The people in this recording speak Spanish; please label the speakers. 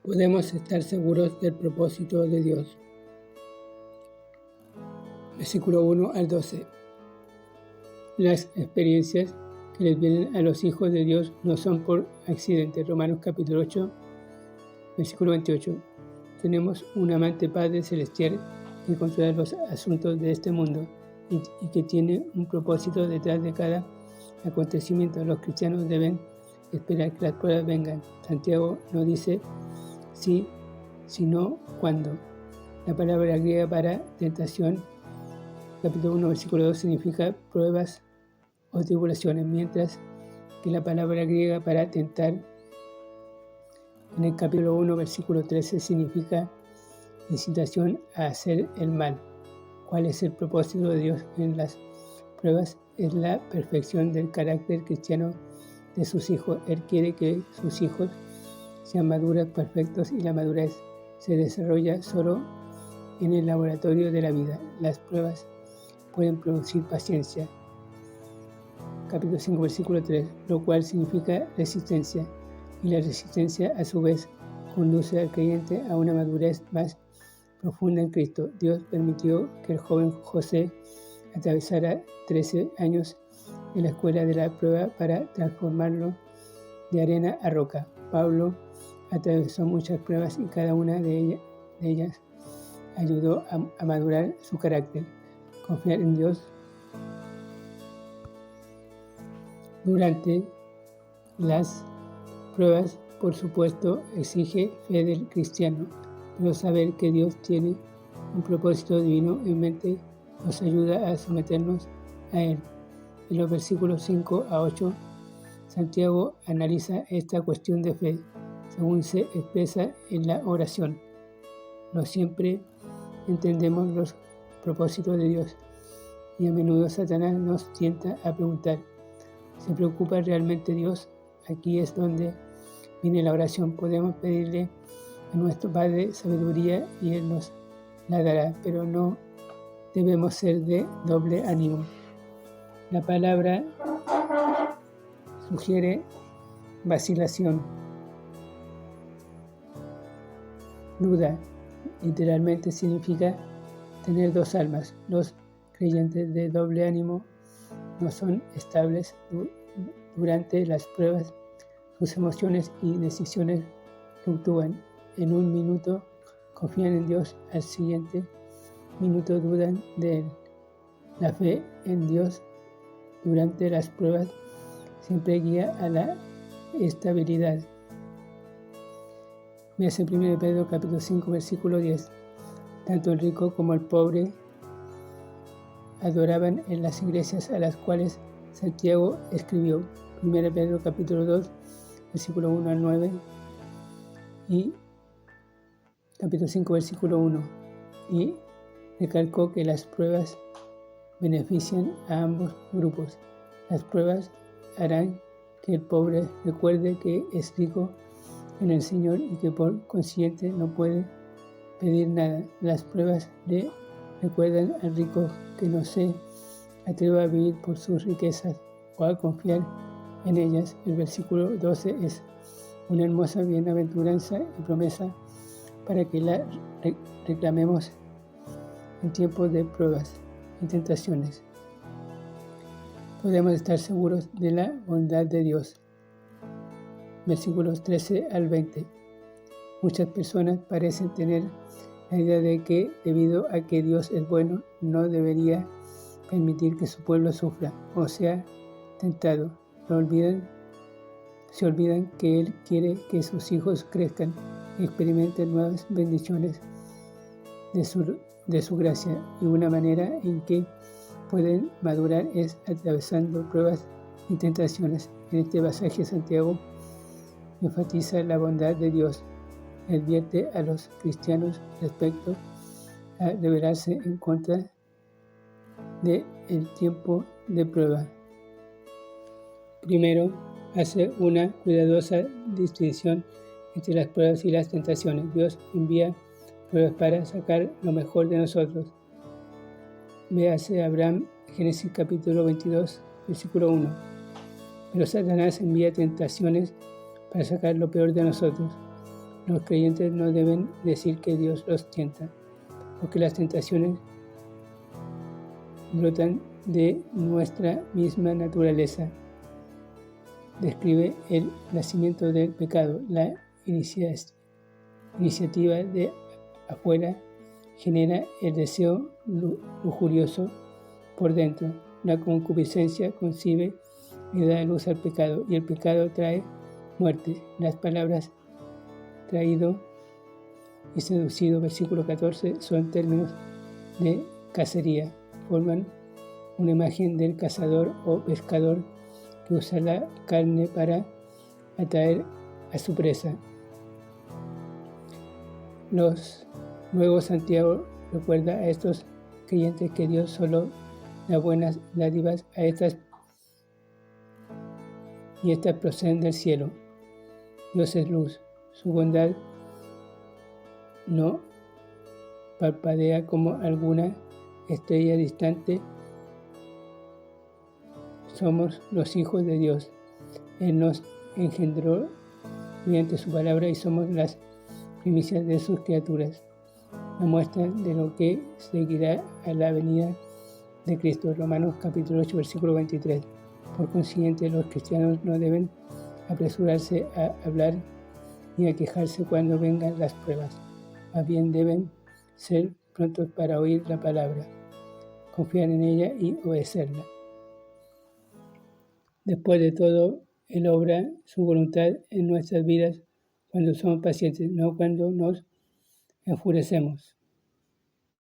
Speaker 1: podemos estar seguros del propósito de Dios. Versículo 1 al 12. Las experiencias que les vienen a los hijos de Dios no son por accidente. Romanos capítulo 8, versículo 28. Tenemos un amante Padre Celestial que controla los asuntos de este mundo y que tiene un propósito detrás de cada acontecimiento. Los cristianos deben esperar que las pruebas vengan. Santiago no dice sí, sino cuándo. La palabra griega para tentación, capítulo 1, versículo 2, significa pruebas o tribulaciones, mientras que la palabra griega para tentar en el capítulo 1, versículo 13, significa incitación a hacer el mal. ¿Cuál es el propósito de Dios en las pruebas? Es la perfección del carácter cristiano de sus hijos. Él quiere que sus hijos sean maduros, perfectos, y la madurez se desarrolla solo en el laboratorio de la vida. Las pruebas pueden producir paciencia. Capítulo 5, versículo 3, lo cual significa resistencia, y la resistencia a su vez conduce al creyente a una madurez más profunda en Cristo. Dios permitió que el joven José atravesara 13 años en la escuela de la prueba para transformarlo de arena a roca. Pablo atravesó muchas pruebas y cada una de ellas ayudó a madurar su carácter. Confiar en Dios durante las pruebas, por supuesto, exige fe del cristiano, pero saber que Dios tiene un propósito divino en mente nos ayuda a someternos a Él. En los versículos 5 a 8, Santiago analiza esta cuestión de fe, según se expresa en la oración. No siempre entendemos los propósitos de Dios, y a menudo Satanás nos tienta a preguntar, ¿se preocupa realmente Dios? Aquí es donde viene la oración. Podemos pedirle a nuestro Padre sabiduría y Él nos la dará, pero no debemos ser de doble ánimo. La palabra sugiere vacilación, duda. Literalmente significa tener dos almas. Los creyentes de doble ánimo no son estables durante las pruebas. Sus emociones y decisiones fluctúan. En un minuto confían en Dios, al siguiente minuto dudan de Él. La fe en Dios durante las pruebas siempre guía a la estabilidad. Veas en 1 Pedro capítulo 5, versículo 10. Tanto el rico como el pobre adoraban en las iglesias a las cuales Santiago escribió. 1 Pedro capítulo 2, versículo 1 al 9 y capítulo 5, versículo 1. Y recalcó que las pruebas benefician a ambos grupos. Las pruebas harán que el pobre recuerde que es rico en el Señor y que por consiguiente no puede pedir nada. Las pruebas le recuerdan al rico que no se atreva a vivir por sus riquezas o a confiar en ellas. El versículo 12 es una hermosa bienaventuranza y promesa para que la reclamemos en tiempos de pruebas y tentaciones. Podemos estar seguros de la bondad de Dios. Versículos 13 al 20. Muchas personas parecen tener la idea de que, debido a que Dios es bueno, no debería permitir que su pueblo sufra o sea tentado. Se olvidan que Él quiere que sus hijos crezcan y experimenten nuevas bendiciones de su gracia, y una manera en que pueden madurar es atravesando pruebas y tentaciones. En este pasaje Santiago enfatiza la bondad de Dios. Advierte a los cristianos respecto a rebelarse en contra del tiempo de prueba. Primero, hace una cuidadosa distinción entre las pruebas y las tentaciones. Dios envía pruebas para sacar lo mejor de nosotros. Véase Abraham, Génesis capítulo 22, versículo 1. Pero Satanás envía tentaciones para sacar lo peor de nosotros. Los creyentes no deben decir que Dios los tienta, porque las tentaciones brotan de nuestra misma naturaleza. Describe el nacimiento del pecado. La iniciativa de afuera genera el deseo lujurioso por dentro. La concupiscencia concibe y da luz al pecado, y el pecado trae muerte. Las palabras traído y seducido, versículo 14, son términos de cacería. Forman una imagen del cazador o pescador que usa la carne para atraer a su presa. Luego Santiago recuerda a estos creyentes que Dios solo da buenas dádivas a estas y estas proceden del cielo. Dios es luz, su bondad no parpadea como alguna estrella distante. Somos los hijos de Dios. Él nos engendró mediante su palabra y somos las primicias de sus criaturas, la muestra de lo que seguirá a la venida de Cristo. Romanos capítulo 8, versículo 23. Por consiguiente, los cristianos no deben apresurarse a hablar ni a quejarse cuando vengan las pruebas. Más bien deben ser prontos para oír la palabra, confiar en ella y obedecerla. Después de todo, Él obra su voluntad en nuestras vidas cuando somos pacientes, no cuando nos enfurecemos.